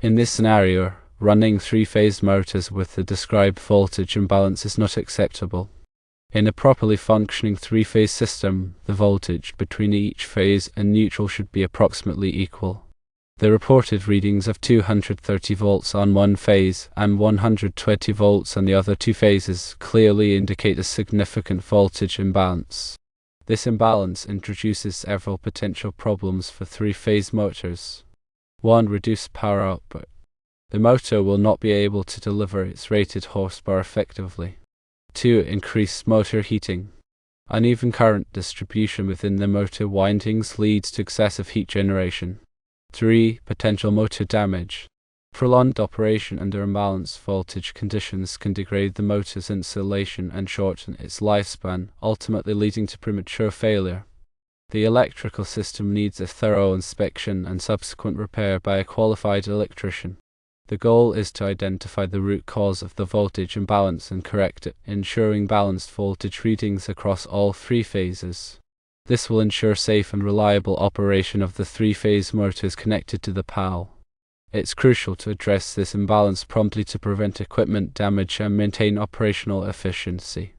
In this scenario, running three-phase motors with the described voltage imbalance is not acceptable. In a properly functioning three-phase system, the voltage between each phase and neutral should be approximately equal. The reported readings of 230 volts on one phase and 120 volts on the other two phases clearly indicate a significant voltage imbalance. This imbalance introduces several potential problems for three-phase motors. 1. Reduced power output. The motor will not be able to deliver its rated horsepower effectively. 2. Increased motor heating. Uneven current distribution within the motor windings leads to excessive heat generation. 3. Potential motor damage. Prolonged operation under imbalanced voltage conditions can degrade the motor's insulation and shorten its lifespan, ultimately leading to premature failure. The electrical system needs a thorough inspection and subsequent repair by a qualified electrician. The goal is to identify the root cause of the voltage imbalance and correct it, ensuring balanced voltage readings across all three phases. This will ensure safe and reliable operation of the three-phase motors connected to the PAL. It's crucial to address this imbalance promptly to prevent equipment damage and maintain operational efficiency.